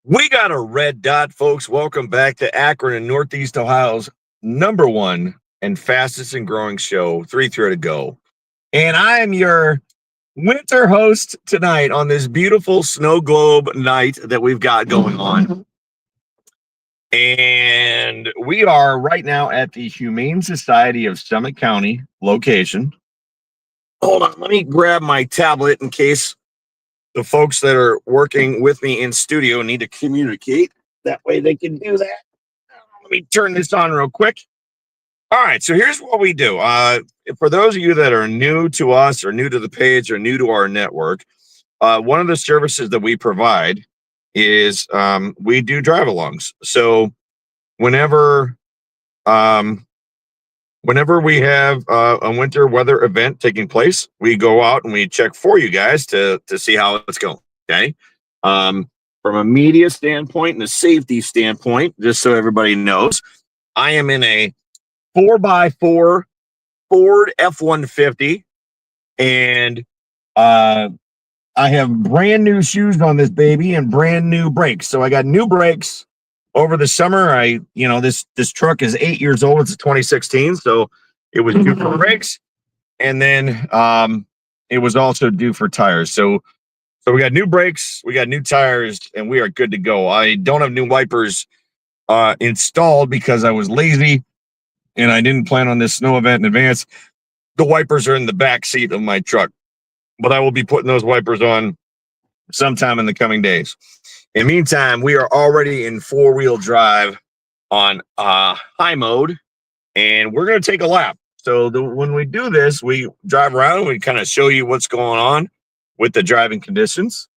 We got a red dot, folks. Welcome back to Akron and Northeast Ohio's number one and fastest and growing show, 3 to go. And I am your winter host tonight on this beautiful snow globe night that we've got going on. And we are right now at the Humane Society of Summit County location. Hold on, let me grab my tablet in case the folks that are working with me in studio need to communicate. That way they can do that. Let me turn this on real quick. All right, so here's what we do. For those of you that are new to us or new to the page or new to our network, one of the services that we provide is we do drive-alongs. So whenever we have a winter weather event taking place, we go out and we check for you guys to see how it's going. Okay. From a media standpoint and a safety standpoint, just so everybody knows, I am in a 4x4 Ford F-150, and I have brand new shoes on this baby and brand new brakes. So I got new brakes. Over the summer, this truck is 8 years old. It's a 2016, so it was due for brakes, and then it was also due for tires. So we got new brakes, we got new tires, and we are good to go. I don't have new wipers installed because I was lazy and I didn't plan on this snow event in advance. The wipers are in the back seat of my truck, but I will be putting those wipers on sometime in the coming days. In the meantime, we are already in four-wheel drive on high mode, and we're going to take a lap. So when we do this, we drive around and we kind of show you what's going on with the driving conditions.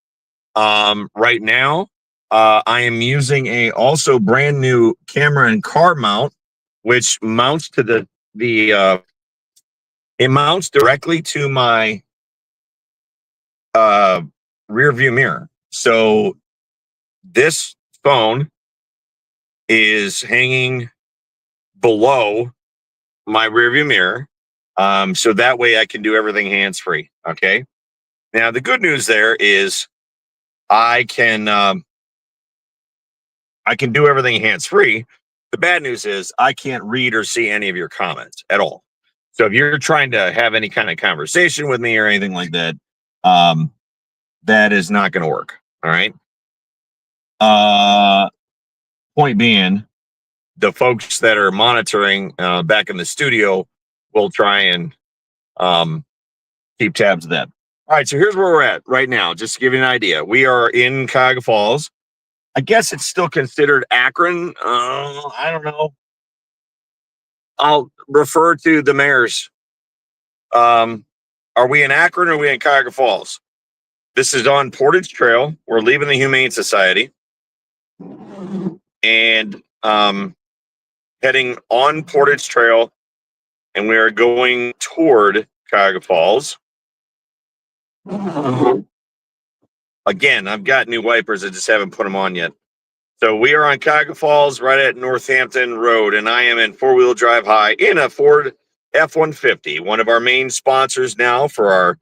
Right now, I am using a also brand new camera and car mount, which mounts to it mounts directly to my rear view mirror. So this phone is hanging below my rearview mirror, so that way I can do everything hands-free. Okay. Now the good news there is I can do everything hands-free. The bad news is I can't read or see any of your comments at all. So if you're trying to have any kind of conversation with me or anything like that, that is not going to work. All right. Point being, the folks that are monitoring back in the studio will try and keep tabs of that. All right, so here's where we're at right now, just to give you an idea. We are in Cuyahoga Falls. I guess it's still considered Akron. I don't know. I'll refer to the mayors. Are we in Akron or are we in Cuyahoga Falls? This is on Portage Trail. We're leaving the Humane Society and heading on Portage Trail, and we are going toward Cuyahoga Falls. Again, I've got new wipers. I just haven't put them on yet. So we are on Cuyahoga Falls, right at Northampton Road, and I am in four-wheel drive high in a Ford F-150. One of our main sponsors now for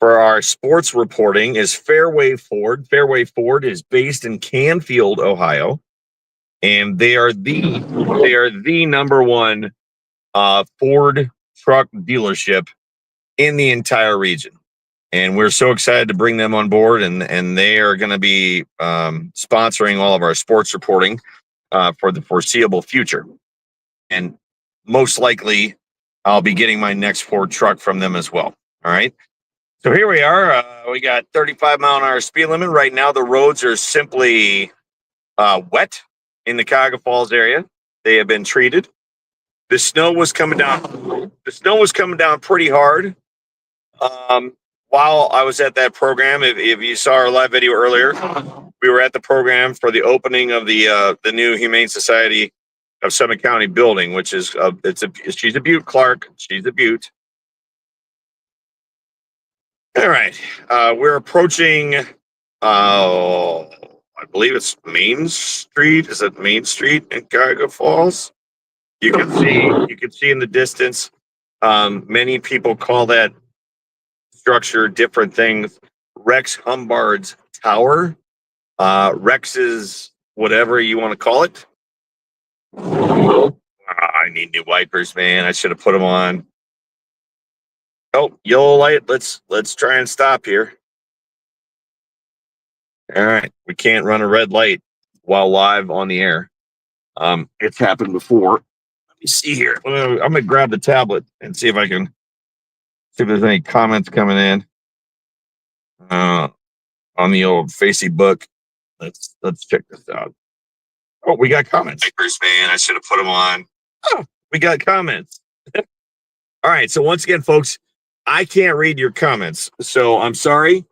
our sports reporting is Fairway Ford. Fairway Ford is based in Canfield, Ohio, and they are the number one Ford truck dealership in the entire region. And we're so excited to bring them on board, and they are going to be sponsoring all of our sports reporting for the foreseeable future. And most likely, I'll be getting my next Ford truck from them as well. All right. So here we are. We got 35-mile-an-hour speed limit. Right now, the roads are simply wet in the Cuyahoga Falls area. They have been treated. The snow was coming down. The snow was coming down pretty hard. While I was at that program, if you saw our live video earlier, we were at the program for the opening of the new Humane Society of Summit County building, which is she's a beaut, Clark. She's a beaut. All right, we're approaching. I believe it's Main Street. Is it Main Street in Cuyahoga Falls? You can see in the distance. Many people call that structure different things. Rex Humbard's Tower Rex's, whatever you want to call it. I need new wipers, man. I should have put them on. Oh, yellow light. Let's try and stop here. All right, we can't run a red light while live on the air. It's happened before. Let me see here. I'm gonna grab the tablet and see if I can see if there's any comments coming in on the old Facebook. Let's check this out. Oh, we got comments. Man, I should have put them on. Oh, we got comments. All right. So once again, folks, I can't read your comments, so I'm sorry,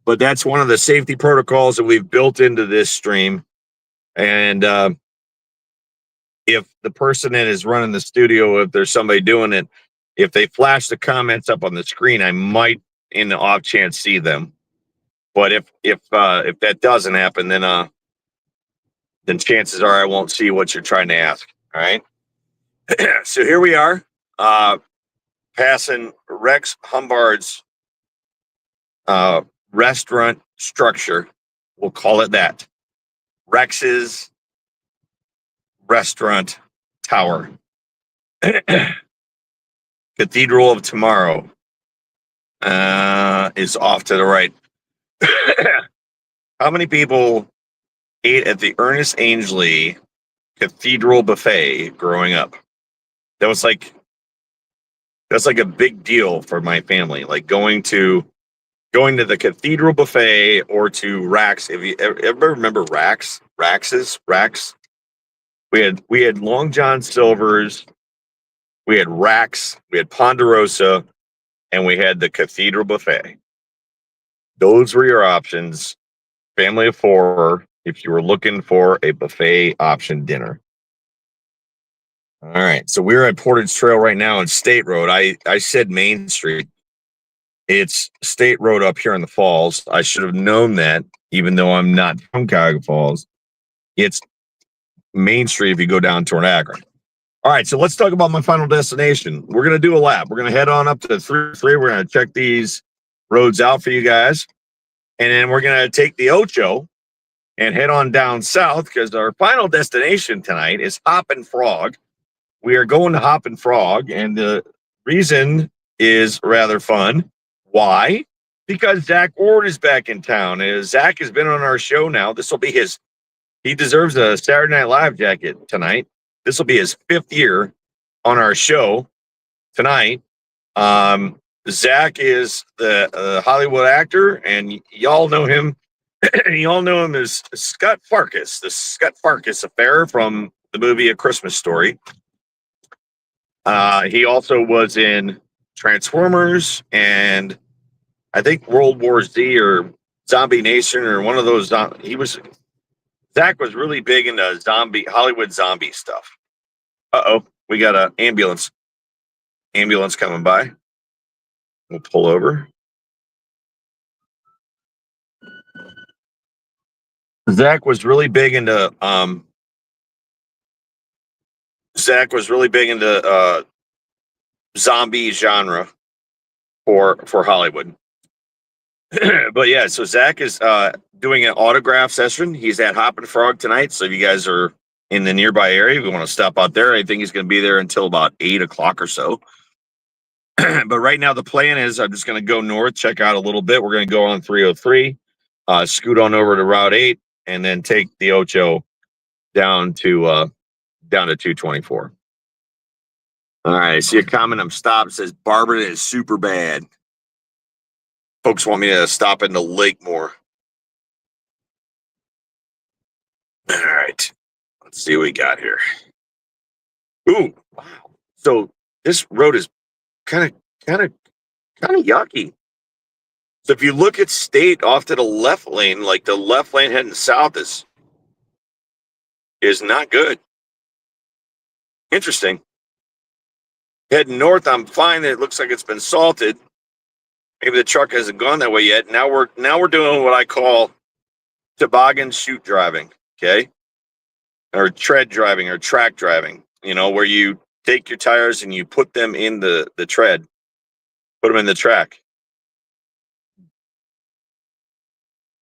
but that's one of the safety protocols that we've built into this stream. And if the person that is running the studio, if there's somebody doing it, if they flash the comments up on the screen, I might, in the off chance, see them. But if that doesn't happen, then chances are I won't see what you're trying to ask. All right. So here we are, passing Rex Humbard's restaurant structure. We'll call it that. Rex's restaurant tower. Cathedral of Tomorrow is off to the right. How many people ate at the Ernest Angley Cathedral Buffet growing up? That's like a big deal for my family. Like going to the Cathedral Buffet or to Rax. If you ever remember Rax, we had Long John Silver's, we had Rax, we had Ponderosa, and we had the Cathedral Buffet. Those were your options, family of four, if you were looking for a buffet option dinner. All right, so we're at Portage Trail right now on State Road. I said Main Street. It's State Road up here in the Falls. I should have known that, even though I'm not from Cuyahoga Falls. It's Main Street if you go down toward Akron. All right, so let's talk about my final destination. We're going to do a lap. We're going to head on up to the 303. We're going to check these roads out for you guys. And then we're going to take the Ocho and head on down south because our final destination tonight is Hop and Frog. We are going to Hop and Frog, and the reason is rather fun. Why? Because Zach Ward is back in town. Zach has been on our show now. This will be he deserves a Saturday Night Live jacket tonight. This will be his 5th year on our show tonight. Zach is the Hollywood actor, and y'all know him. Y'all know him as Scott Farkus, the Scott Farkus affair from the movie A Christmas Story. He also was in Transformers and I think World War Z or Zombie Nation or one of those. Zach was really big into Hollywood zombie stuff. We got an ambulance coming by. We'll pull over. Zach was really big into zombie genre for Hollywood. But yeah, so Zach is doing an autograph session. He's at Hop and Frog tonight. So if you guys are in the nearby area, if you want to stop out there, I think he's going to be there until about 8 o'clock or so. But right now the plan is I'm just going to go north, check out a little bit. We're going to go on 303, scoot on over to Route 8, and then take the Ocho down to 224. All right, I see a comment. I'm stopped. It says Barberton is super bad. Folks want me to stop into Lake more. All right, let's see what we got here. Ooh, wow. So this road is kind of yucky. So if you look at State off to the left lane, like the left lane heading south is not good. Interesting. Heading north, I'm fine. It looks like it's been salted. Maybe the truck hasn't gone that way yet. Now we're doing what I call toboggan chute driving, okay? Or tread driving or track driving, where you take your tires and you put them in the tread, put them in the track.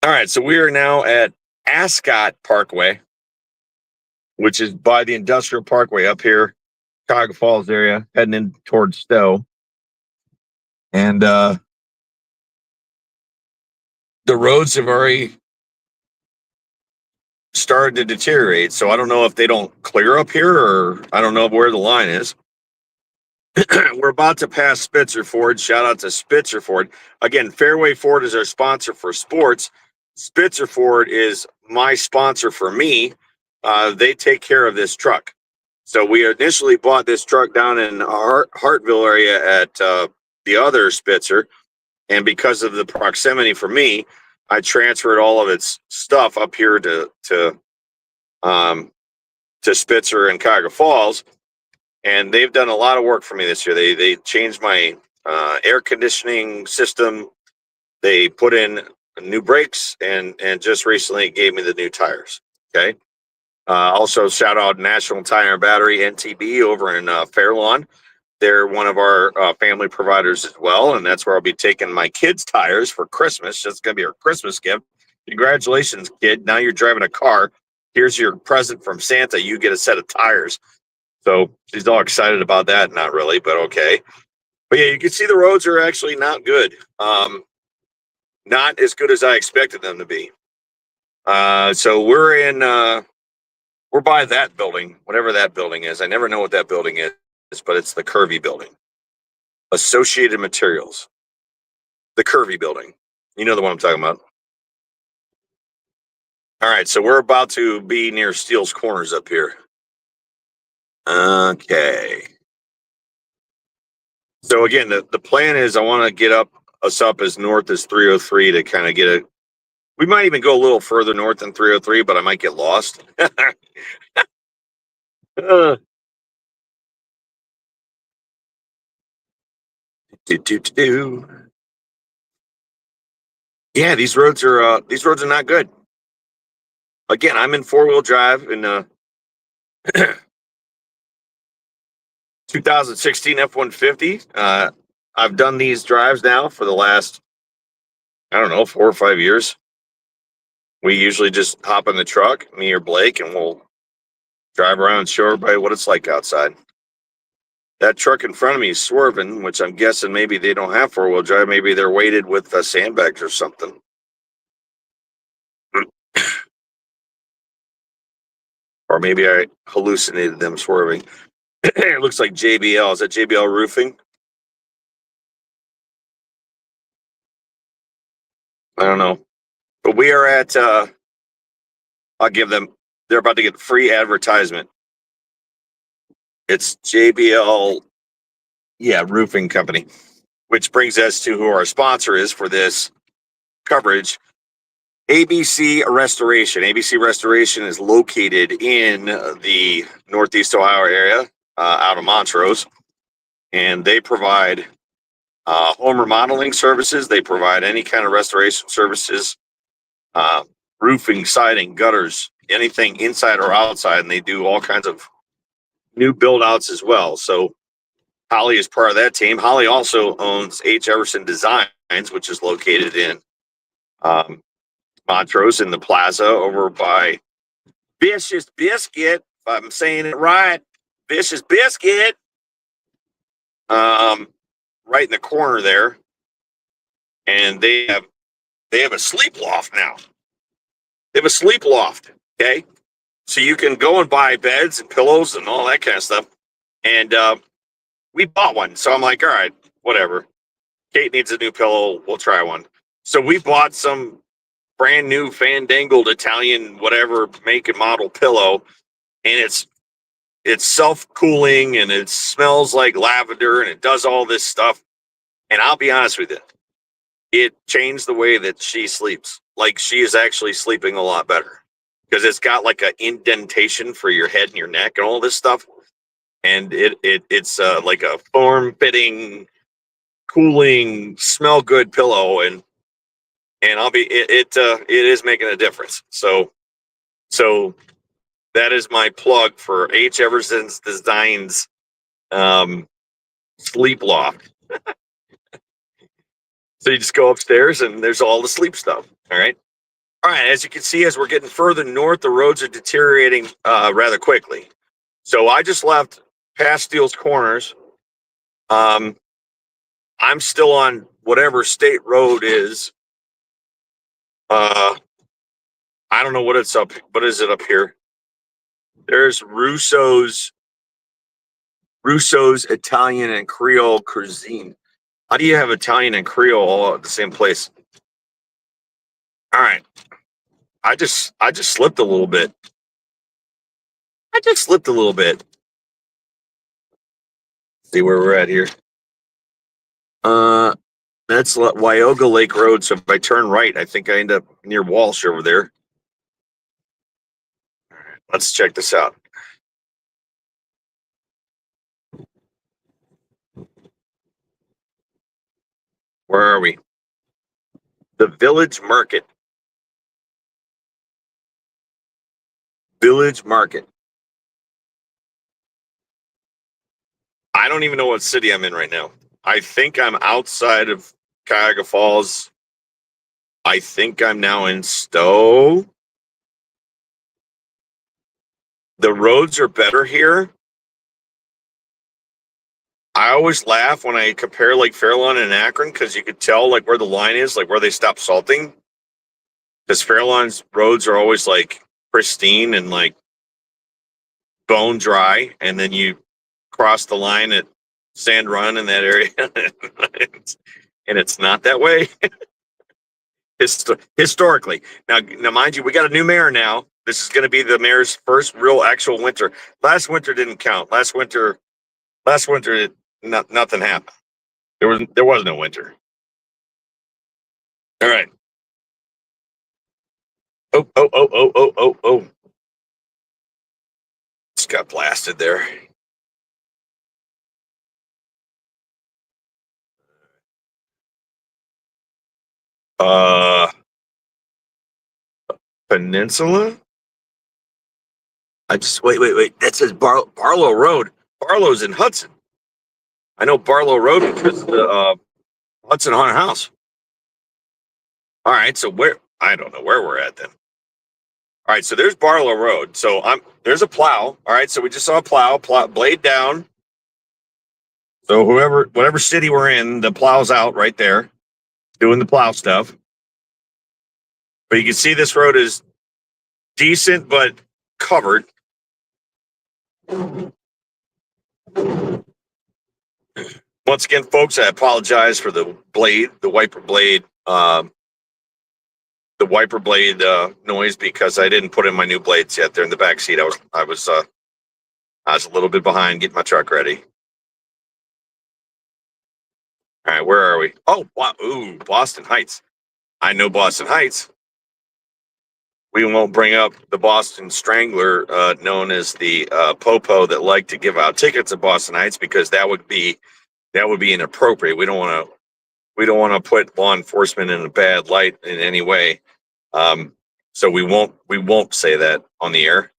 All right, so we are now at Ascot Parkway, which is by the Industrial Parkway up here, Cuyahoga Falls area, heading in towards Stowe. And the roads have already started to deteriorate. So I don't know if they don't clear up here, or I don't know where the line is. We're about to pass Spitzer Ford. Shout out to Spitzer Ford. Again, Fairway Ford is our sponsor for sports. Spitzer Ford is my sponsor for me. They take care of this truck. So we initially bought this truck down in our Hartville area at the other Spitzer. And because of the proximity for me, I transferred all of its stuff up here to Spitzer and Cuyahoga Falls. And they've done a lot of work for me this year. They changed my air conditioning system. They put in new brakes and just recently gave me the new tires. Okay. Also, shout out National Tire and Battery (NTB) over in Fairlawn. They're one of our family providers as well, and that's where I'll be taking my kids' tires for Christmas. That's going to be our Christmas gift. Congratulations, kid! Now you're driving a car. Here's your present from Santa. You get a set of tires. So she's all excited about that. Not really, but okay. But yeah, you can see the roads are actually not good. Not as good as I expected them to be. So we're by that building, whatever that building is. I never know what that building is, but it's the Curvy building. Associated Materials. The Curvy building. You know the one I'm talking about. All right, so we're about to be near Steele's Corners up here. Okay. So again, the plan is I want to get us up as north as 303 to kind of get it. We might even go a little further north than 303, but I might get lost. uh, Yeah, these roads are not good. Again, I'm in 4-wheel drive in 2016 F-150. I've done these drives now for the last, I don't know, 4 or 5 years. We usually just hop in the truck, me or Blake, and we'll drive around and show everybody what it's like outside. That truck in front of me is swerving, which I'm guessing maybe they don't have 4-wheel drive. Maybe they're weighted with sandbags or something. Or maybe I hallucinated them swerving. It looks like JBL. Is that JBL Roofing? I don't know. But we are at, I'll give them, they're about to get free advertisement. It's JBL, yeah, Roofing Company, which brings us to who our sponsor is for this coverage. ABC Restoration. ABC Restoration is located in the Northeast Ohio area, out of Montrose, and they provide home remodeling services. They provide any kind of restoration services, roofing, siding, gutters, anything inside or outside, and they do all kinds of new build outs as well. So Holly is part of that team. Holly also owns H. Everson Designs, which is located in Montrose in the plaza over by Vicious Biscuit, if I'm saying it right. Vicious Biscuit. Right in the corner there. And they have a sleep loft now. They have a sleep loft. Okay. So you can go and buy beds and pillows and all that kind of stuff. And we bought one. So I'm like, all right, whatever. Kate needs a new pillow. We'll try one. So we bought some brand new fandangled Italian, whatever make and model pillow. And it's self-cooling and it smells like lavender and it does all this stuff. And I'll be honest with you, it changed the way that she sleeps. Like she is actually sleeping a lot better because it's got like an indentation for your head and your neck and all this stuff. And it's like a form-fitting, cooling, smell good pillow. And it is making a difference. So that is my plug for H. Everson's Designs sleep loft. So you just go upstairs and there's all the sleep stuff. All right. All right, as you can see, as we're getting further north, the roads are deteriorating rather quickly. So I just left past Steele's Corners. I'm still on whatever state road is. I don't know what it's up. What is it up here? There's Russo's Italian and Creole cuisine. How do you have Italian and Creole all at the same place? All right. I just slipped a little bit. I just slipped a little bit. See where we're at here. That's Wyoga Lake Road. So if I turn right, I think I end up near Walsh over there. All right, let's check this out. Where are we? The Village Market. Village Market. I don't even know what city I'm in right now. I think I'm outside of Cuyahoga Falls. I think I'm now in Stowe. The roads are better here. I always laugh when I compare like Fairlawn and Akron because you could tell like where the line is, like where they stop salting. Because Fairlawn's roads are always like pristine and like bone dry, and then you cross the line at Sand Run in that area, and it's not that way historically. Now, mind you, we got a new mayor now. This is going to be the mayor's first real actual winter. Last winter didn't count. Last winter, nothing happened. There was no winter. All right. Oh. Just got blasted there. Uh, Peninsula? I just wait. That says Barlow Road. Barlow's in Hudson. I know Barlow Road because of the Hudson Haunted House. All right, so I don't know where we're at then. All right, so there's Barlow Road. So there's a plow. All right, so we just saw a plow blade down. So whatever city we're in, the plow's out right there, doing the plow stuff. But you can see this road is decent but covered. Once again, folks, I apologize for the wiper blade noise because I didn't put in my new blades yet. They're in the back seat. I was a little bit behind getting my truck ready. All right, where are we? Oh, Boston Heights. I know Boston Heights. We won't bring up the Boston Strangler, known as the Popo, that like to give out tickets at Boston Heights because that would be inappropriate. We don't want to put law enforcement in a bad light in any way. So we won't say that on the air.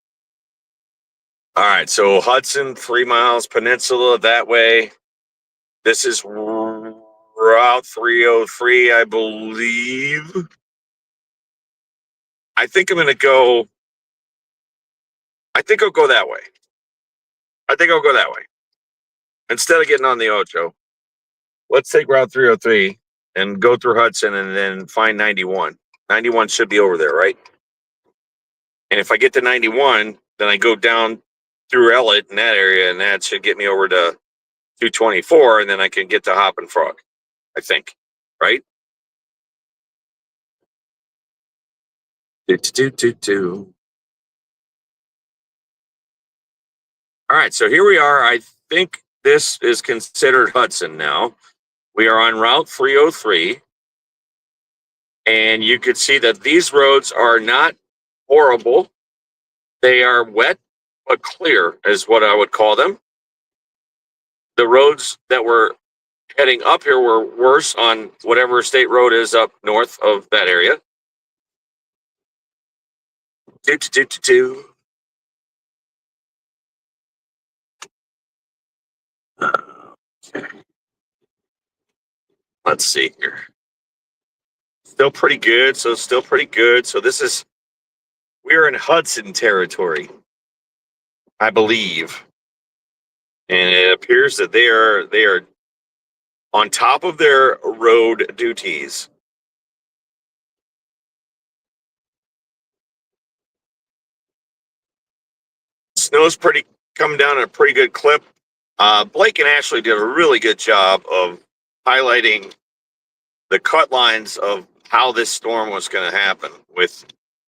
All right, so Hudson, 3 miles, Peninsula that way. This is Route 303, I believe. I think I'll go that way. Instead of getting on the Ocho, let's take Route 303 and go through Hudson and then find 91. 91 should be over there, right? And if I get to 91, then I go down through Ellett in that area, and that should get me over to 224, and then I can get to Hoppin' Frog, I think, right? Do. All right, so here we are. I think this is considered Hudson now. We are on Route 303, and you could see that these roads are not horrible. They are wet but clear, is what I would call them. The roads that were heading up here were worse on whatever state road is up north of that area. Okay. Let's see here. Still pretty good. So still pretty good. So we're in Hudson territory, I believe. And it appears that they are on top of their road duties. Snow's pretty coming down at a pretty good clip. Blake and Ashley did a really good job of highlighting the cut lines of how this storm was going to happen. With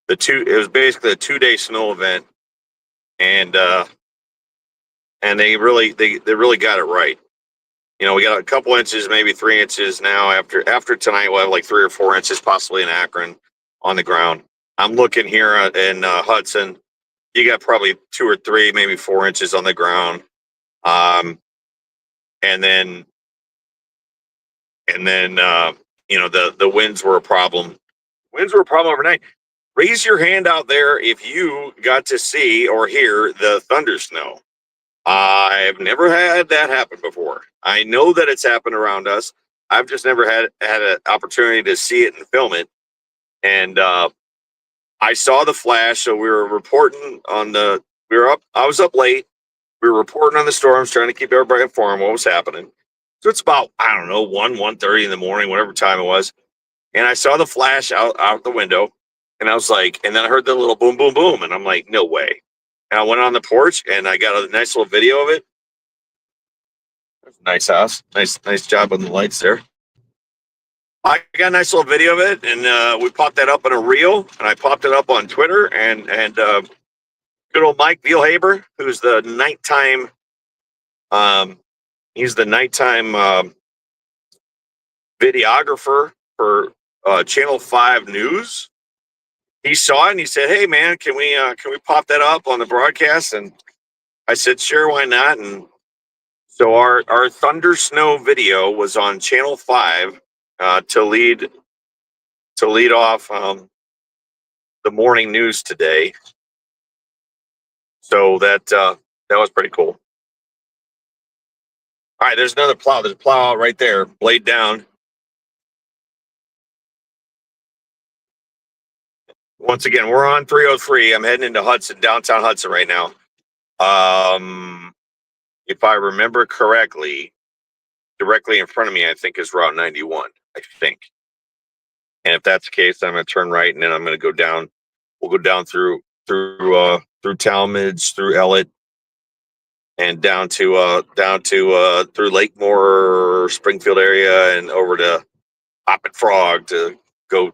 it was basically a 2-day snow event, and they really got it right. We got a couple inches, maybe 3 inches now. After tonight, we'll have like 3 or 4 inches, possibly in Akron, on the ground. I'm looking here in Hudson. You got probably 2 or 3, maybe 4 inches on the ground. And then the winds were a problem. Winds were a problem overnight. Raise your hand out there if you got to see or hear the thunder snow. I've never had that happen before. I know that it's happened around us. I've just never had an opportunity to see it and film it. And I saw the flash, so we were reporting on the. I was up late. We were reporting on the storms, trying to keep everybody informed what was happening. So it's about, I don't know, 1:30 in the morning, whatever time it was. And I saw the flash out the window, and I was like, and then I heard the little boom, boom, boom, and I'm like, no way. And I went on the porch, and I got a nice little video of it. Nice house, nice job on the lights there. I got a nice little video of it, and we popped that up in a reel, and I popped it up on Twitter, and good old Mike Vielhaber, who's the nighttime, he's the nighttime videographer for Channel 5 News. He saw it and he said, "Hey man, can we pop that up on the broadcast?" And I said, "Sure, why not?" And so our thunder snow video was on Channel 5 to lead off the morning news today. So that was pretty cool. All right, there's another plow. There's a plow out right there, blade down. Once again, we're on 303. I'm heading into Hudson, downtown Hudson right now. If I remember correctly, directly in front of me, I think is Route 91. I think. And if that's the case, I'm going to turn right, and then I'm going to go down. We'll go down through Talmadge, through Ellett, and down to through Lakemore, Springfield area, and over to Hoppin' Frog to go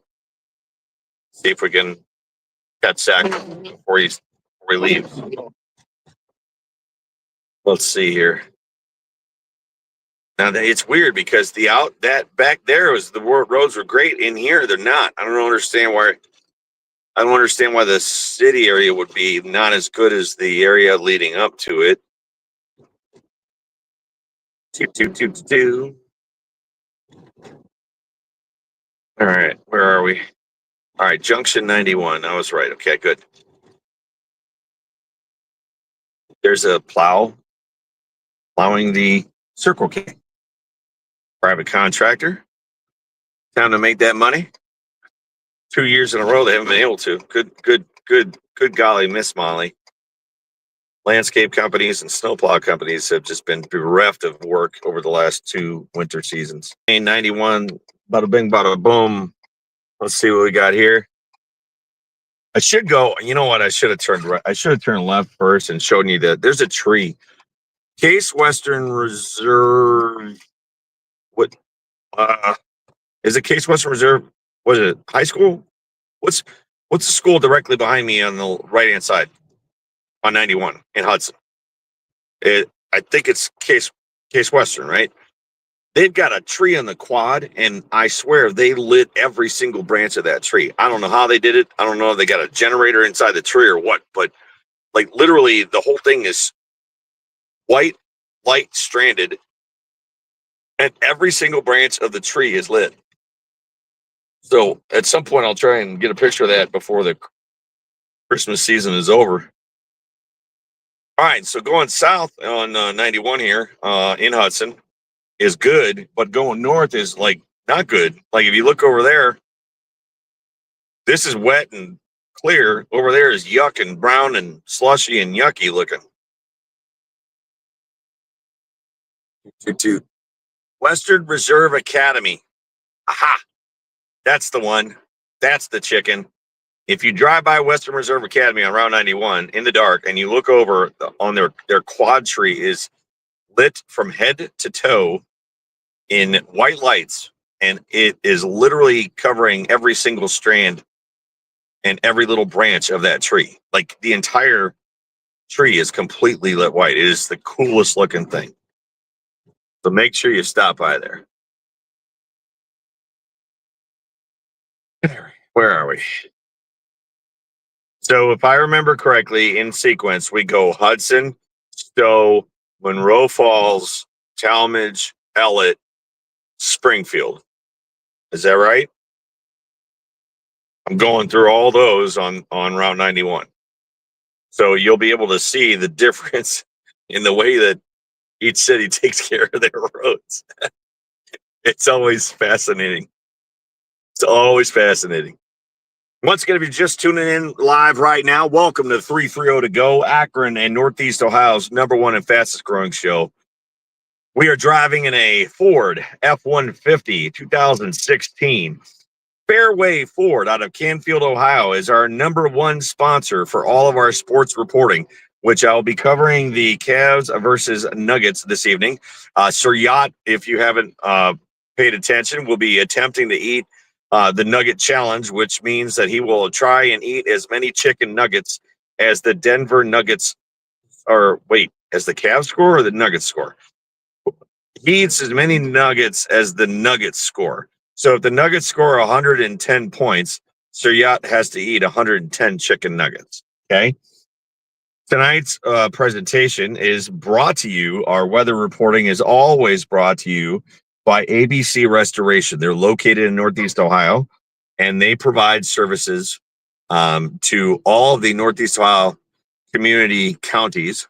see if we can catch Zach before he leaves. Let's see here. Now it's weird because that back there was the roads were great. In here, they're not. I don't understand why. I don't understand why the city area would be not as good as the area leading up to it. Two. All right, where are we? All right, Junction 91. I was right. Okay, good. There's a plowing the Circle K. Private contractor. Time to make that money. 2 years in a row they haven't been able to. Good golly, Miss Molly. Landscape companies and snowplow companies have just been bereft of work over the last 2 winter seasons. 91, bada bing, bada boom. Let's see what we got here. I should go. You know what? I should have turned right. I should have turned left first and showed you that there's a tree. Case Western Reserve. What? Is it Case Western Reserve? Was it high school? What's the school directly behind me on the right hand side on 91 in Hudson? I think it's Case Western, right? They've got a tree on the quad, and I swear they lit every single branch of that tree. I don't know how they did it. I don't know if they got a generator inside the tree or what, but like literally the whole thing is white light stranded, and every single branch of the tree is lit. So at some point, I'll try and get a picture of that before the Christmas season is over. All right, so going south on 91 here in Hudson is good, but going north is like not good. Like if you look over there, This is wet and clear. Over there is yuck and brown and slushy and yucky looking. To Western Reserve Academy. Aha! That's the one. That's the chicken. If you drive by Western Reserve Academy on Route 91 in the dark and you look over on their quad tree is lit from head to toe in white lights, and it is literally covering every single strand and every little branch of that tree. Like the entire tree is completely lit white. It is the coolest looking thing. So make sure you stop by there. Where are we? So if I remember correctly, in sequence, we go Hudson, Stowe, Monroe Falls, Talmadge, Ellett, Springfield. Is that right? I'm going through all those on Route 91. So you'll be able to see the difference in the way that each city takes care of their roads. It's always fascinating. It's always fascinating. Once again, if you're just tuning in live right now, welcome to 330 to Go, Akron and Northeast Ohio's #1 and fastest growing show. We are driving in a Ford F-150 2016. Fairway Ford out of Canfield, Ohio is our #1 sponsor for all of our sports reporting, which I'll be covering the Cavs versus Nuggets this evening. Sir Yacht, if you haven't paid attention, will be attempting to eat the Nugget Challenge, which means that he will try and eat as many chicken nuggets as the Denver Nuggets, as the Cavs score or the Nuggets score? He eats as many nuggets as the Nuggets score. So if the Nuggets score 110 points, Sir Yacht has to eat 110 chicken nuggets. Okay. Tonight's presentation is brought to you. Our weather reporting is always brought to you by ABC Restoration. They're located in Northeast Ohio, and they provide services to all of the Northeast Ohio community counties.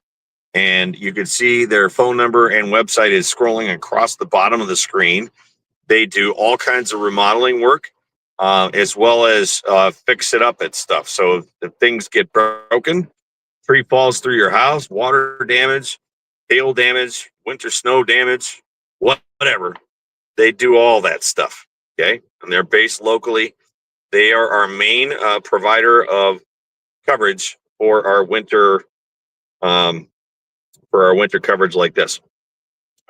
And you can see their phone number and website is scrolling across the bottom of the screen. They do all kinds of remodeling work, as well as fix it up and stuff. So if things get broken, tree falls through your house, water damage, hail damage, winter snow damage, whatever, they do all that stuff. Okay. And they're based locally. They are our main provider of coverage for our winter coverage like this.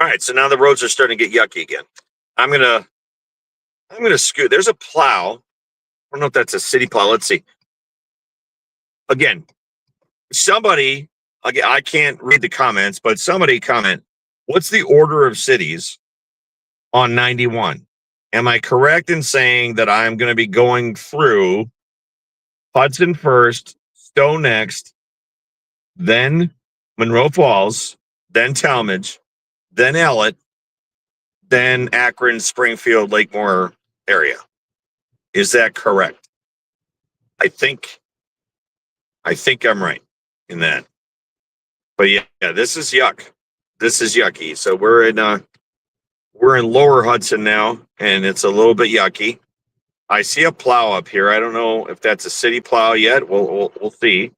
All right, so now the roads are starting to get yucky again. I'm gonna scoot. There's a plow. I don't know if that's a city plow. Let's see. Again, somebody. Again, I can't read the comments, but somebody comment. What's the order of cities on 91? Am I correct in saying that I'm going to be going through Hudson first, Stowe next, then Monroe Falls, then Talmadge, then Ellett, then Akron, Springfield, Lakemore area? Is that correct? I think I'm right in that. But yeah, this is yuck. This is yucky. So we're in Lower Hudson now, and it's a little bit yucky. I see a plow up here. I don't know if that's a city plow yet. We'll see.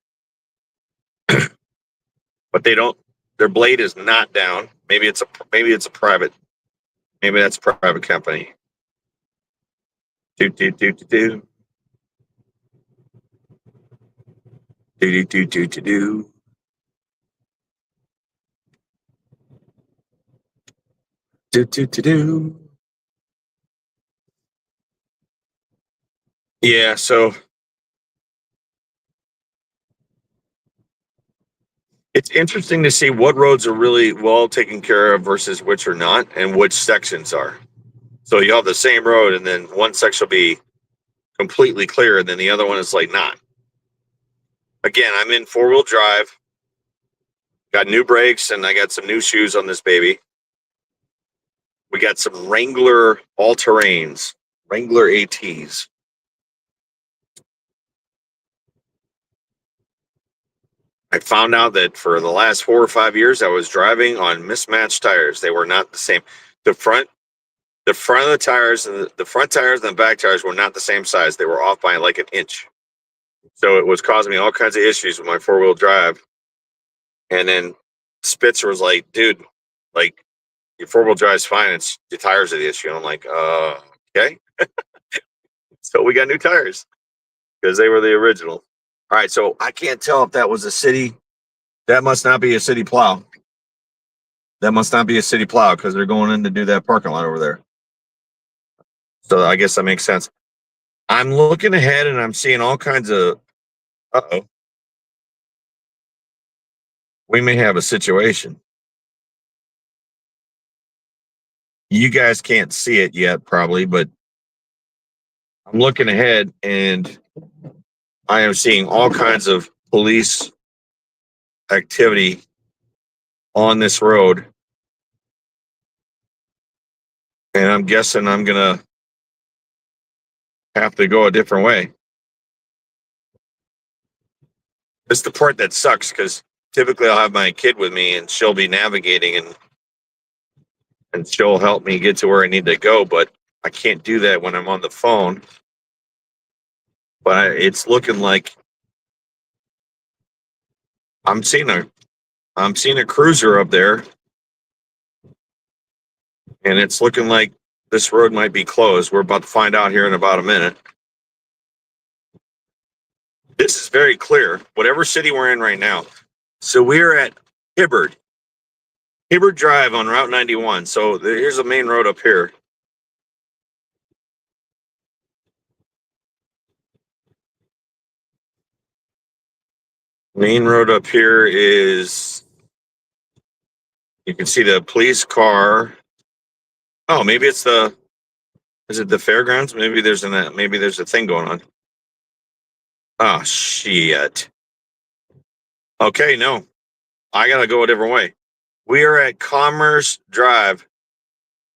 But their blade is not down. Maybe it's a private. Maybe that's a private company. Do. Do. Do. Yeah, so it's interesting to see what roads are really well taken care of versus which are not, and which sections are. So you have the same road, and then one section will be completely clear, and then the other one is like not. Again, I'm in 4-wheel drive. Got new brakes, and I got some new shoes on this baby. We got some Wrangler all-terrains, Wrangler ATs. I found out that for the last 4 or 5 years, I was driving on mismatched tires. They were not the same. The front The front of the tires and the front tires and the back tires were not the same size. They were off by like an inch. So it was causing me all kinds of issues with my four-wheel drive. And then Spitzer was like, dude, like your four-wheel drive's fine. It's the tires are the issue. I'm like, okay. So we got new tires because they were the original. All right. So I can't tell if that was a city. That must not be a city plow. That must not be a city plow because they're going in to do that parking lot over there. So I guess that makes sense. I'm looking ahead and I'm seeing all kinds of, uh-oh, we may have a situation. You guys can't see it yet, probably, but I'm looking ahead and I am seeing all kinds of police activity on this road. And I'm guessing I'm going to have to go a different way. This is the part that sucks because typically I'll have my kid with me and she'll be navigating and she'll help me get to where I need to go. But I can't do that when I'm on the phone. But it's looking like I'm seeing a cruiser up there, and it's looking like this road might be closed. We're about to find out here in about a minute. This is very clear, whatever city we're in right now. So we're at Hibbard Drive on Route 91. So here's the main road up here. Main road up here is, you can see the police car. Oh, maybe is it the fairgrounds? Maybe there's a thing going on. Oh, shit. Okay, no. I gotta go a different way. We are at Commerce Drive.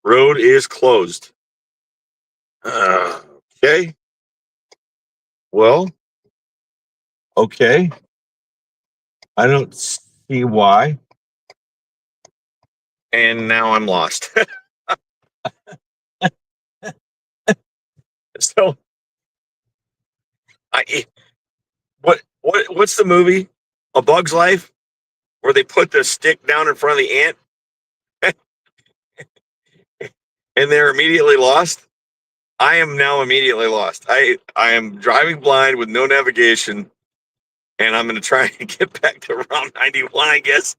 Road is closed. Okay. Well, okay. I don't see why. And now I'm lost. So what's the movie? A Bug's Life? Where they put the stick down in front of the ant and they're immediately lost? I am now immediately lost. I am driving blind with no navigation, and I'm going to try and get back to Route 91, I guess.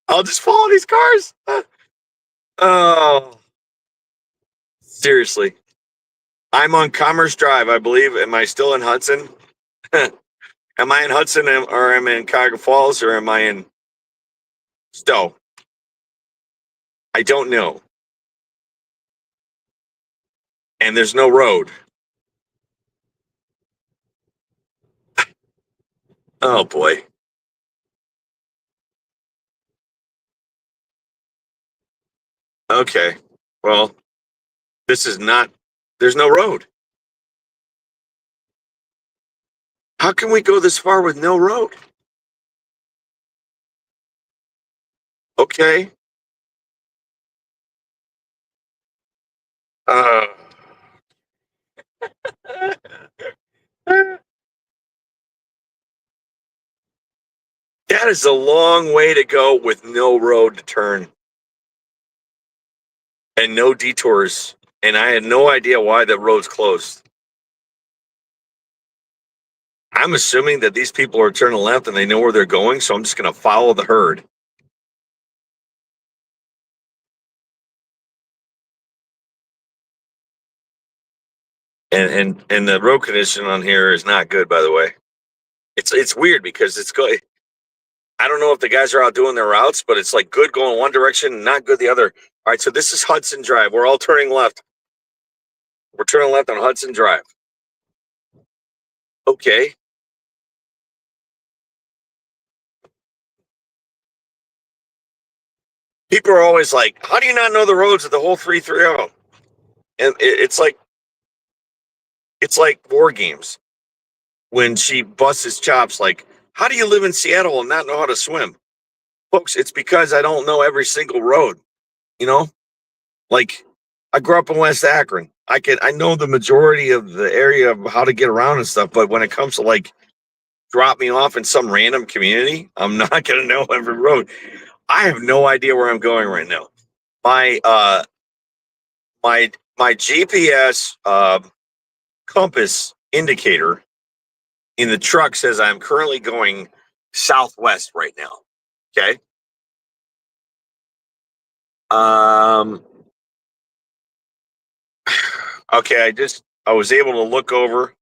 I'll just follow these cars. Oh, seriously. I'm on Commerce Drive, I believe. Am I still in Hudson? Am I in Hudson or am I in Cuyahoga Falls or am I in Stowe? I don't know. And there's no road. Oh, boy. Okay. Well, there's no road. How can we go this far with no road? Okay. Uh, that is a long way to go with no road to turn and no detours. And I had no idea why the road's closed. I'm assuming that these people are turning left and they know where they're going, so I'm just going to follow the herd. And the road condition on here is not good, by the way. It's weird because it's good. I don't know if the guys are out doing their routes, but it's like good going one direction, not good the other. All right, so this is Hudson Drive. We're all turning left. We're turning left on Hudson Drive. Okay. People are always like, how do you not know the roads of the whole 330? And it's like war games when she busts his chops like, how do you live in Seattle and not know how to swim? Folks, it's because I don't know every single road, you know? Like, I grew up in West Akron. I know the majority of the area of how to get around and stuff, but when it comes to like drop me off in some random community, I'm not gonna know every road. I have no idea where I'm going right now. My my GPS compass indicator in the truck says I'm currently going southwest right now. Okay. Um. Okay. I was able to look over,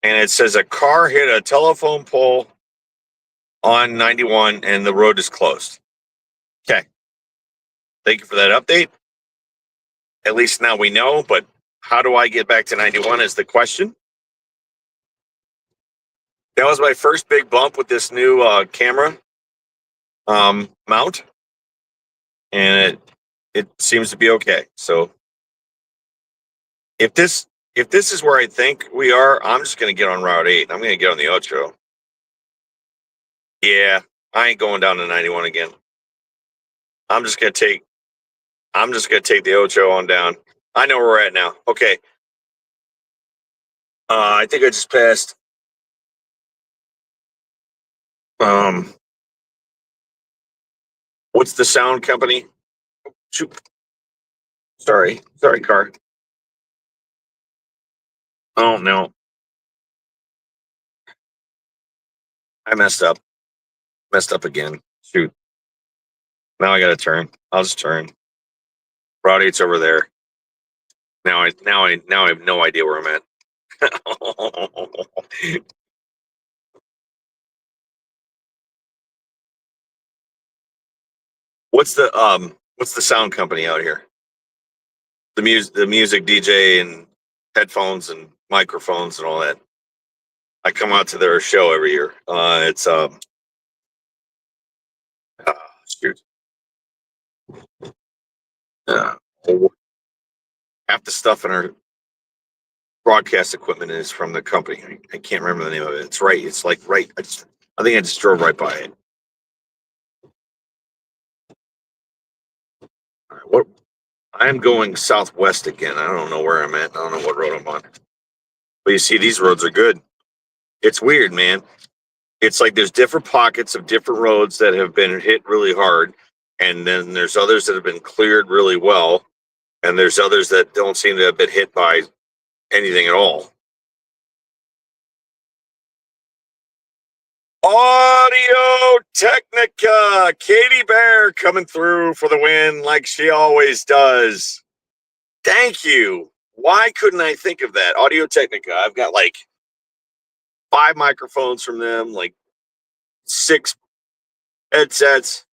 and it says a car hit a telephone pole on 91, and the road is closed. Okay. Thank you for that update. At least now we know. But how do I get back to 91 is the question. That was my first big bump with this new camera mount, and it seems to be okay. So if this is where I think we are, I'm just gonna get on Route 8. I'm gonna get on the Ocho. Yeah, I ain't going down to 91 again. I'm just gonna take the Ocho on down. I know where we're at now. Okay. I think I just passed um what's the sound company? Shoot. Sorry, car. Oh no. I messed up again. Shoot. Now I gotta turn. I'll just turn. Route 8's over there. Now I have no idea where I'm at. What's the sound company out here? The music DJ and headphones and microphones and all that. I come out to their show every year. It's uh, shoot. Uh, Half the stuff in our broadcast equipment is from the company. I can't remember the name of it. It's right. It's like right. I think I just drove right by it. All right, what? I'm going southwest again. I don't know where I'm at. I don't know what road I'm on. But you see, these roads are good. It's weird, man. It's like there's different pockets of different roads that have been hit really hard, and then there's others that have been cleared really well, and there's others that don't seem to have been hit by anything at all. Audio Technica, Katie Bear coming through for the win like she always does. Thank you. Why couldn't I think of that? Audio Technica. I've got like 5 microphones from them, like 6 headsets,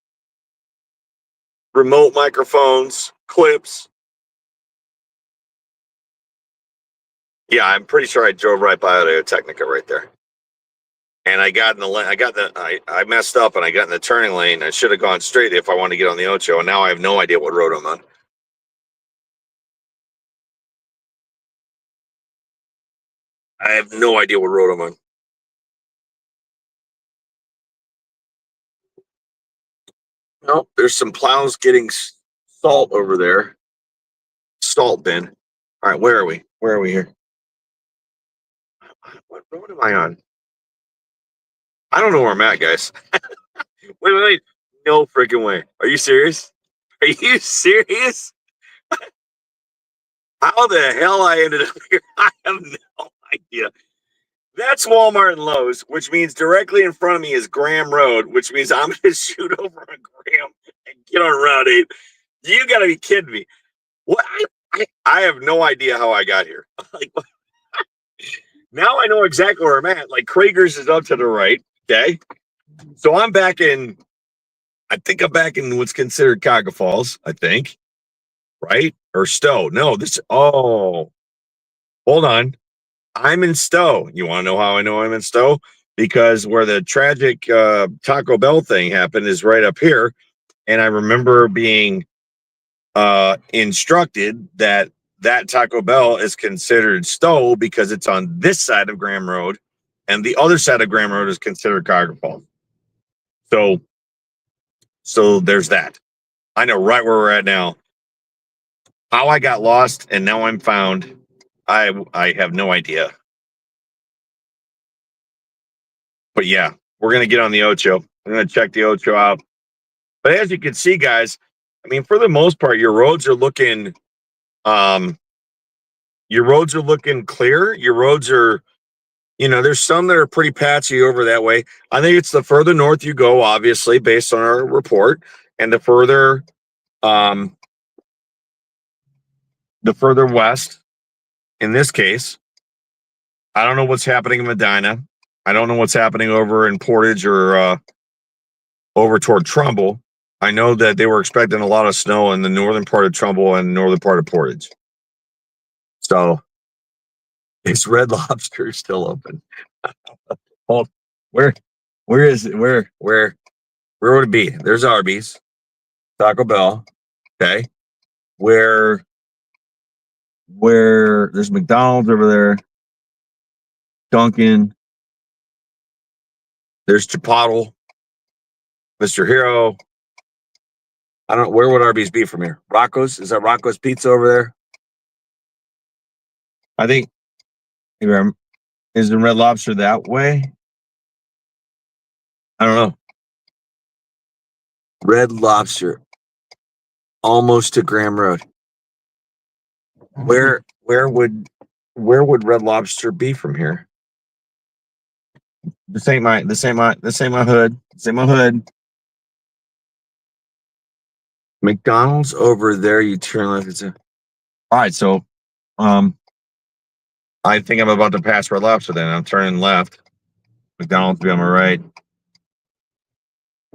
remote microphones, clips. Yeah, I'm pretty sure I drove right by Audio Technica right there. And I got in the lane. I messed up and I got in the turning lane. I should have gone straight if I wanted to get on the Ocho. And now I have no idea what road I'm on. I have no idea what road I'm on. No, there's some plows getting salt over there. Salt bin. All right, where are we? Where are we here? What road am I on? I don't know where I'm at, guys. Wait. No freaking way. Are you serious? Are you serious? How the hell I ended up here? I have no idea. That's Walmart and Lowe's, which means directly in front of me is Graham Road, which means I'm going to shoot over on Graham and get on Route 8. You got to be kidding me. What? I have no idea how I got here. Like, now I know exactly where I'm at. Like, Krager's is up to the right. Okay. So I think I'm back in what's considered Cuyahoga Falls, I think. Right? Or Stowe. No, hold on. I'm in Stowe. You want to know how I know I'm in Stowe? Because where the tragic Taco Bell thing happened is right up here. And I remember being instructed that Taco Bell is considered Stowe because it's on this side of Graham Road, and the other side of Graham Road is considered Cuyahoga Falls. So there's that. I know right where we're at now. How I got lost and now I'm found, I have no idea. But yeah, we're gonna get on the Ocho. We're gonna check the Ocho out. But as you can see, guys, I mean, for the most part, um, your roads are looking clear. Your roads are, there's some that are pretty patchy over that way. I think it's the further north you go, obviously, based on our report, and um, the further west. In this case, I don't know what's happening in Medina. I don't know what's happening over in Portage or over toward Trumbull. I know that they were expecting a lot of snow in the northern part of Trumbull and northern part of Portage. So is Red Lobster still open? Hold, where, where is it? Where would it be? There's Arby's, Taco Bell. Okay, where there's McDonald's over there, Dunkin'. There's Chipotle, Mr. Hero. I don't know, where would Arby's be from here? Rocco's? Is that Rocco's Pizza over there? I think, is the Red Lobster that way? I don't know. Red Lobster, almost to Graham Road. Where would Red Lobster be from here? This ain't my hood. This ain't my hood. McDonald's over there. You turn left. All right. So, I think I'm about to pass Red Lobster. Then I'm turning left. McDonald's be on my right.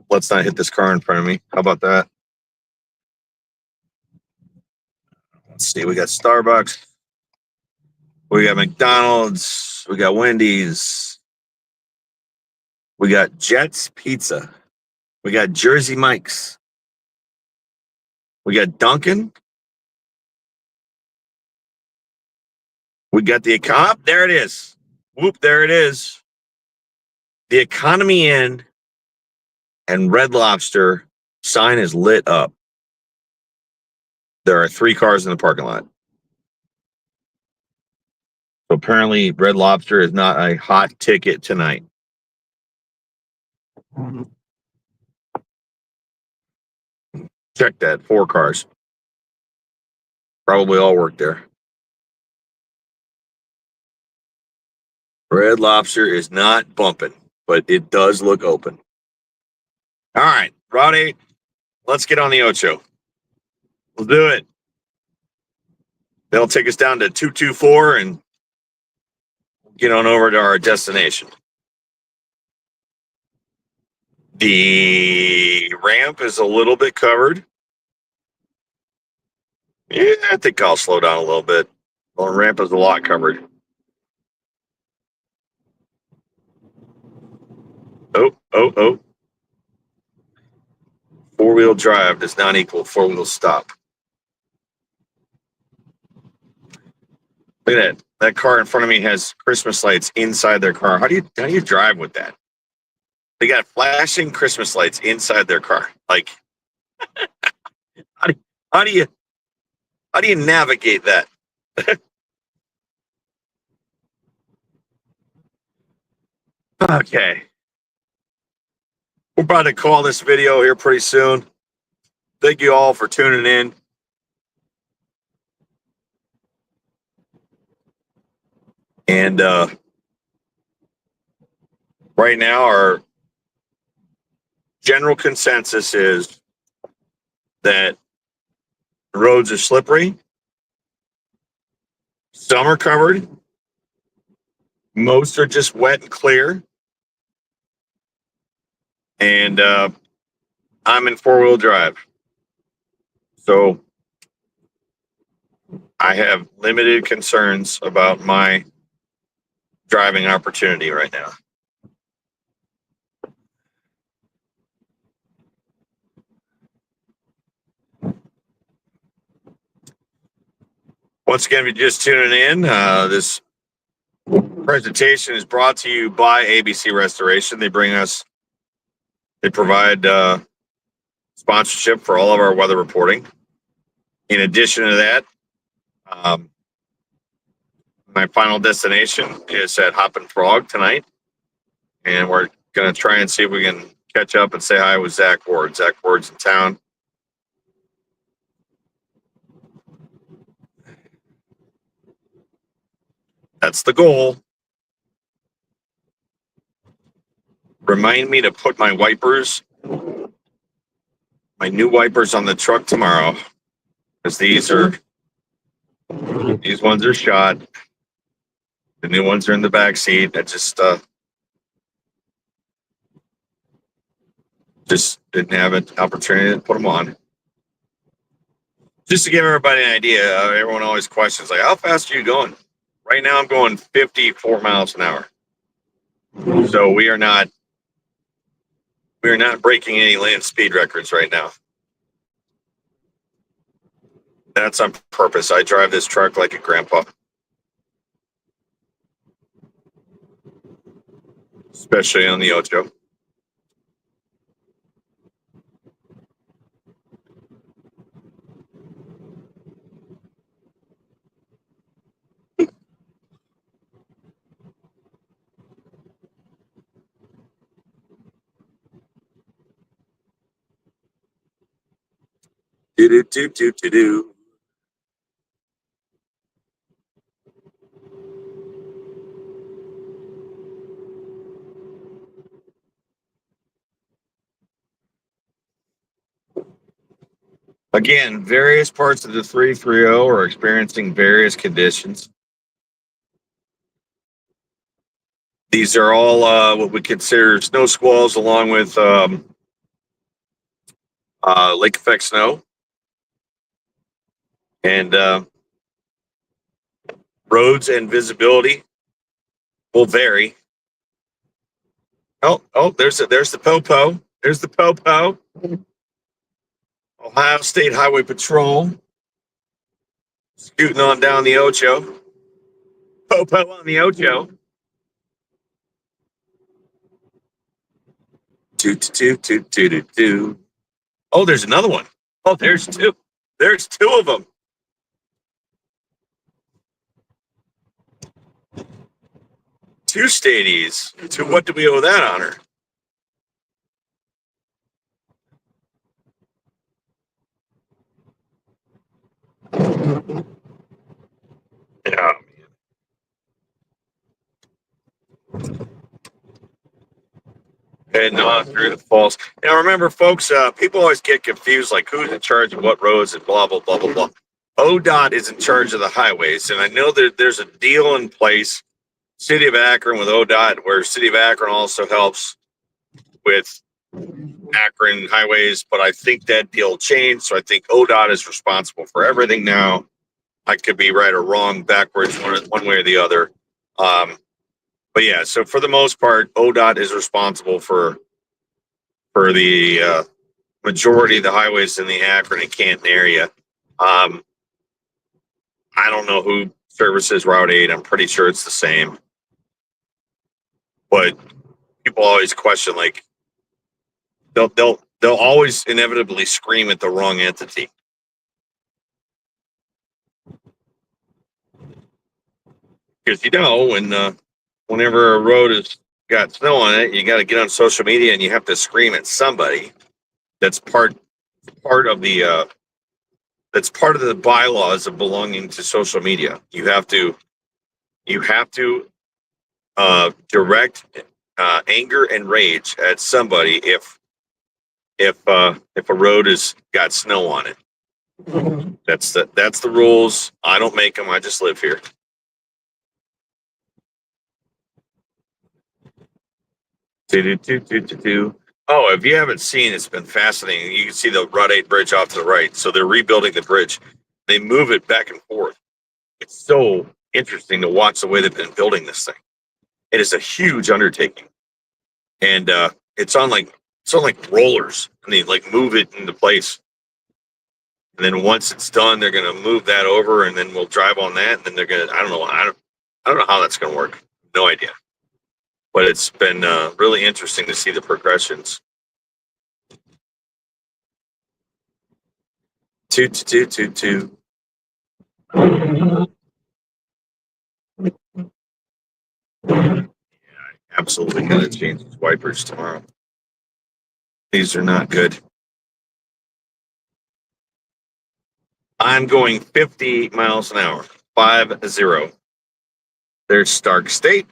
Let's not hit this car in front of me. How about that? Let's see. We got Starbucks. We got McDonald's. We got Wendy's. We got Jets Pizza. We got Jersey Mike's. We got Dunkin'. We got the economy. There it is. Whoop, there it is. The Economy Inn and Red Lobster sign is lit up. There are 3 cars in the parking lot. So apparently Red Lobster is not a hot ticket tonight. Check that. 4 cars. Probably all work there. Red Lobster is not bumping, but it does look open. All right, Route 8. Let's get on the Ocho. We'll do it. That'll take us down to 224 and get on over to our destination. The ramp is a little bit covered. Yeah, I think I'll slow down a little bit. The ramp is a lot covered. Oh. 4-wheel drive does not equal 4-wheel stop. Look at that. That car in front of me has Christmas lights inside their car. How do you drive with that? They got flashing Christmas lights inside their car. Like, how do you navigate that? Okay. We're about to call this video here pretty soon. Thank you all for tuning in. And right now, our general consensus is that the roads are slippery. Some are covered. Most are just wet and clear. And I'm in 4-wheel drive. So I have limited concerns about my driving opportunity right now. Once again, if you're just tuning in, this presentation is brought to you by ABC Restoration. They provide sponsorship for all of our weather reporting. In addition to that, um, my final destination is at Hop and Frog tonight, and we're gonna try and see if we can catch up and say hi with Zach Ward. Zach Ward's in town. That's the goal. Remind me to put my wipers, my new wipers on the truck tomorrow, because these ones are shot. The new ones are in the back seat. I just didn't have an opportunity to put them on. Just to give everybody an idea, everyone always questions like, how fast are you going? Right now I'm going 54 miles an hour. So we are not breaking any land speed records right now. That's on purpose. I drive this truck like a grandpa. Especially on the Ocho. Do. Again, various parts of the 330 are experiencing various conditions. These are all what we consider snow squalls, along with lake effect snow. And roads and visibility will vary. Oh, there's the Popo. There's the Popo. Ohio State Highway Patrol scooting on down the Ocho. Popo on the Ocho. Toot. Oh, there's another one. Oh, there's two. There's two of them. Two stadies. To what do we owe that honor? Yeah. And on through the falls. Now, remember, folks, people always get confused, like who's in charge of what roads and blah, blah, blah, blah, blah. ODOT is in charge of the highways. And I know that there's a deal in place, City of Akron with ODOT, where City of Akron also helps with Akron highways. But I think that deal changed. So I think ODOT is responsible for everything now. I could be right or wrong, backwards, one way or the other. But yeah, so for the most part, ODOT is responsible for the majority of the highways in the Akron and Canton area. I don't know who services Route 8. I'm pretty sure it's the same. But people always question, like, they'll always inevitably scream at the wrong entity. Because whenever a road has got snow on it, you got to get on social media and you have to scream at somebody. That's part of the bylaws of belonging to social media. You have to direct anger and rage at somebody if a road has got snow on it. That's the rules. I don't make them. I just live here. Oh, if you haven't seen, it's been fascinating. You can see the Route 8 bridge off to the right. So they're rebuilding the bridge. They move it back and forth. It's so interesting to watch the way they've been building this thing. It is a huge undertaking, and it's on like rollers, and they like move it into place. And then once it's done, they're going to move that over, and then we'll drive on that. And then they're going to, I don't know how that's going to work. No idea. But it's been really interesting to see the progressions. Two, two, two, two, two. Absolutely going to change these wipers tomorrow. These are not good. I'm going 50 miles an hour. 50. There's Stark State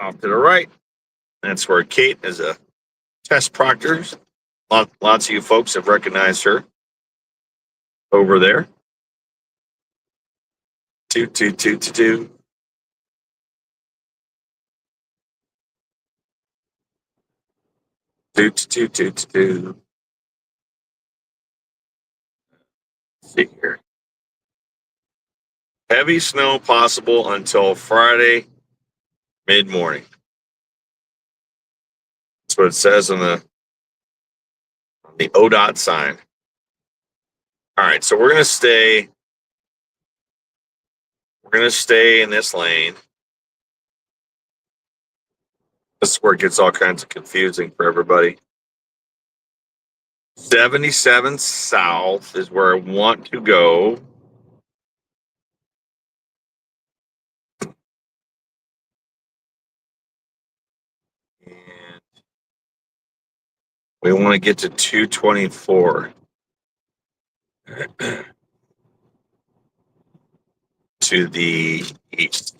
off to the right. That's where Kate is a test proctor. Lots of you folks have recognized her over there. Two, two, two, two, two. Two, two, two, two, two. Let's see here. Heavy snow possible until Friday mid-morning. That's what it says on the ODOT sign. All right, so we're gonna stay in this lane. This is where it gets all kinds of confusing for everybody. 77 south is where I want to go. And we want to get to 224. To the east.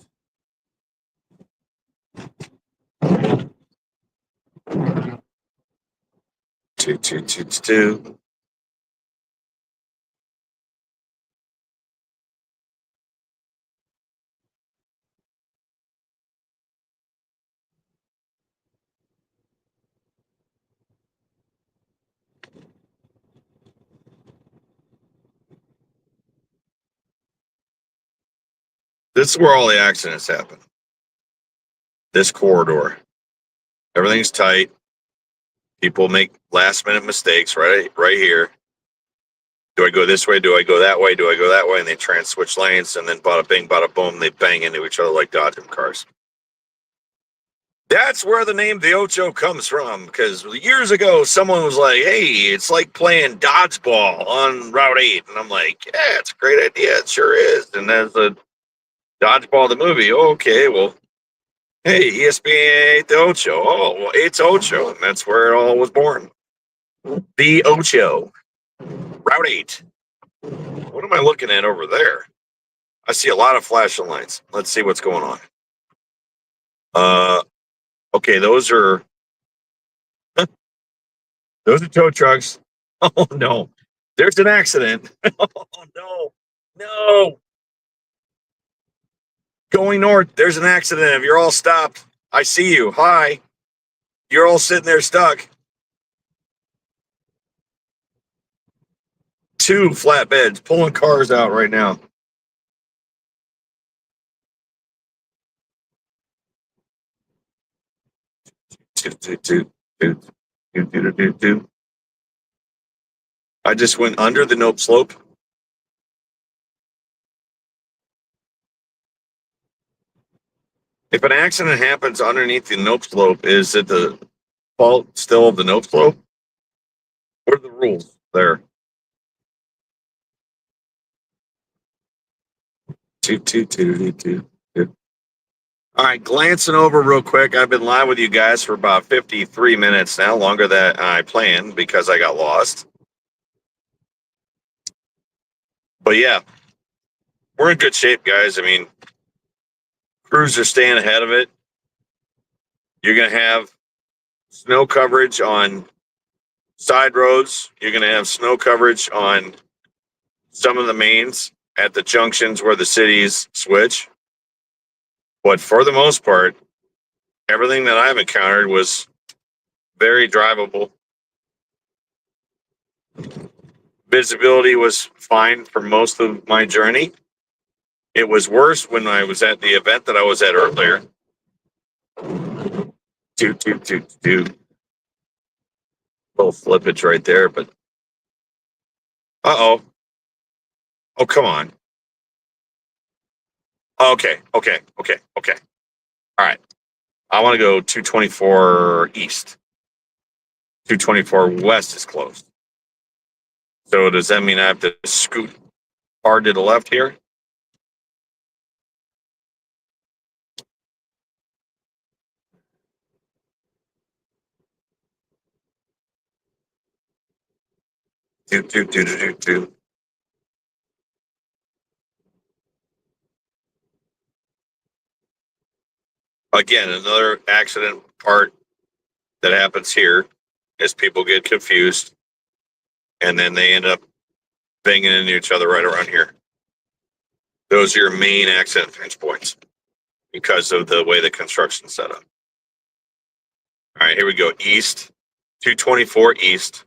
Two. This is where all the accidents happen. This corridor. Everything's tight. People make last minute mistakes right here. Do I go this way? Do I go that way? Do I go that way? And they try and switch lanes, and then bada bing, bada boom, they bang into each other like dodging cars. That's where the name the Ocho comes from, because years ago, someone was like, hey, it's like playing dodgeball on Route 8. And I'm like, yeah, it's a great idea. It sure is. And there's a Dodgeball the movie. Oh, okay, well, hey, ESPN 8 the Ocho. Oh, well, it's Ocho, and that's where it all was born. The Ocho. Route 8. What am I looking at over there? I see a lot of flashing lights. Let's see what's going on. Okay, those are tow trucks. Oh no, there's an accident. Oh no. Going north, there's an accident. If you're all stopped, I see you. Hi. You're all sitting there stuck. 2 flatbeds pulling cars out right now. Two. I just went under the nope slope. If an accident happens underneath the nope slope, is it the fault still of the nope slope? What are the rules there? Two. All right, glancing over real quick. I've been live with you guys for about 53 minutes now, longer than I planned because I got lost. But yeah, we're in good shape, guys. I mean, crews are staying ahead of it. You're going to have snow coverage on side roads. You're going to have snow coverage on some of the mains at the junctions where the cities switch. But for the most part, everything that I've encountered was very drivable. Visibility was fine for most of my journey. It was worse when I was at the event that I was at earlier. Two. Little flippage right there, but oh, come on. Okay. All right. I want to go 224 east. 224 west is closed. So does that mean I have to scoot hard to the left here? Do. Again, another accident part that happens here is people get confused and then they end up banging into each other right around here. Those are your main accident pinch points because of the way the construction's set up. All right, here we go. East, 224 east.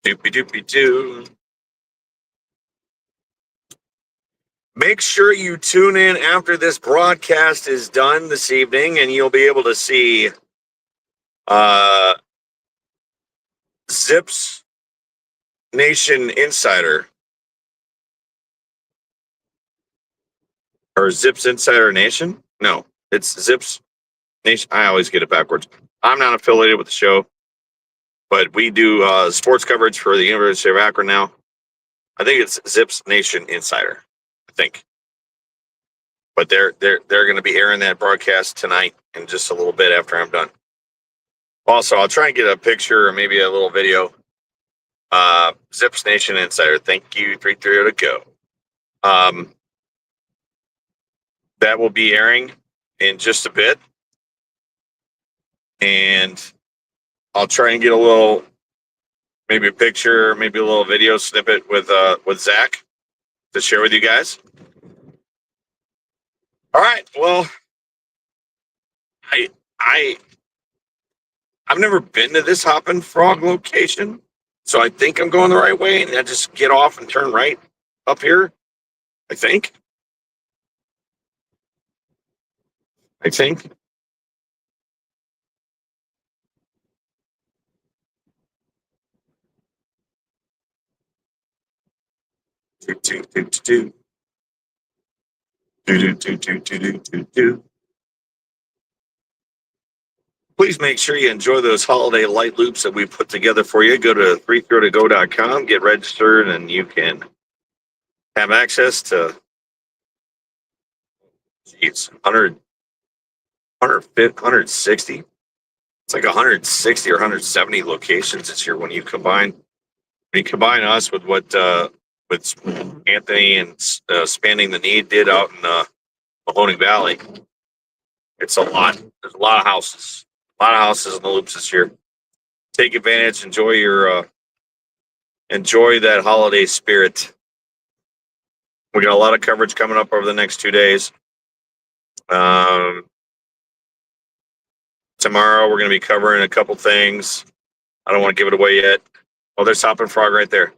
Doopy doopy doo. Make sure you tune in after this broadcast is done this evening, and you'll be able to see Zips Nation Insider or Zips Insider Nation. No, it's Zips Nation. I always get it backwards. I'm not affiliated with the show, but we do sports coverage for the University of Akron now. I think it's Zips Nation Insider. I think. But they're going to be airing that broadcast tonight in just a little bit after I'm done. Also, I'll try and get a picture or maybe a little video. Zips Nation Insider, thank you, 330 to go. That will be airing in just a bit. And I'll try and get a little, maybe a picture, maybe a little video snippet with Zach to share with you guys. All right. Well, I've never been to this Hoppin' Frog location, so I think I'm going the right way, and I just get off and turn right up here. I think. Do. Please make sure you enjoy those holiday light loops that we put together for you. Go to 330go.com, get registered, and you can have access to 160. It's like 160 or 170 locations this year when you combine us with what with Anthony and Spanning the Need did out in Mahoning Valley. It's a lot. There's a lot of houses. A lot of houses in the loops this year. Take advantage. Enjoy that holiday spirit. We got a lot of coverage coming up over the next 2 days. Tomorrow we're going to be covering a couple things. I don't want to give it away yet. Oh, there's Hoppin' Frog right there.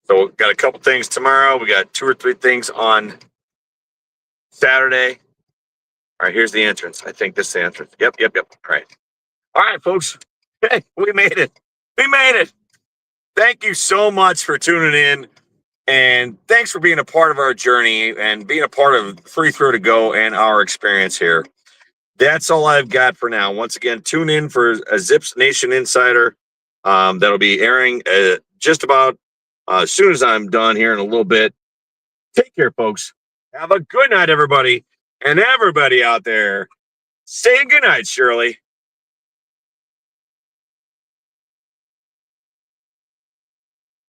So we've got a couple things tomorrow. We got 2 or 3 things on Saturday. All right, here's the entrance. I think this is the entrance. Yep. All right, folks. Hey, we made it. Thank you so much for tuning in. And thanks for being a part of our journey and being a part of Free Throw to Go and our experience here. That's all I've got for now. Once again, tune in for a Zips Nation Insider that'll be airing just about as soon as I'm done here in a little bit. Take care, folks. Have a good night, everybody. And everybody out there, say good night, Shirley.